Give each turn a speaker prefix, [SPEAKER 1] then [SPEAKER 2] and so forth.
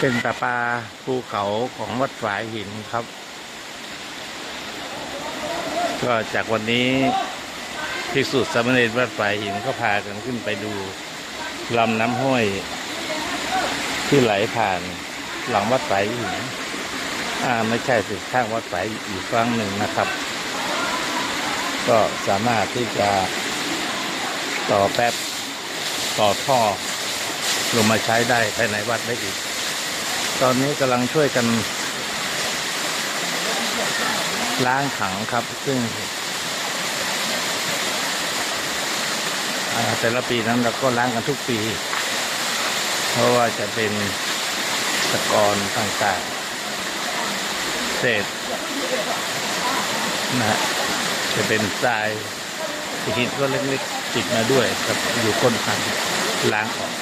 [SPEAKER 1] เป็นประปาภูเขาของวัดฝายหินครับก็จากวันนี้ภิกษุสามเณรวัดฝายหินก็พากันขึ้นไปดูลำน้ำห้วยที่ไหลผ่านหลังวัดฝายหินไม่ใช่สิข้างวัดฝายอีกครั้งหนึ่งนะครับก็สามารถที่จะต่อแป๊บต่อท่อลงมาใช้ได้ภายในวัดได้อีกตอนนี้กำลังช่วยกันล้างถังครับซึ่งแต่ละปีนั้นเราก็ล้างกันทุกปีเพราะว่าจะเป็นตะกอนต่างๆเศษนะจะเป็นทรายหินก็เล็กๆติดมาด้วยกับอยู่ก้นถังล้างออก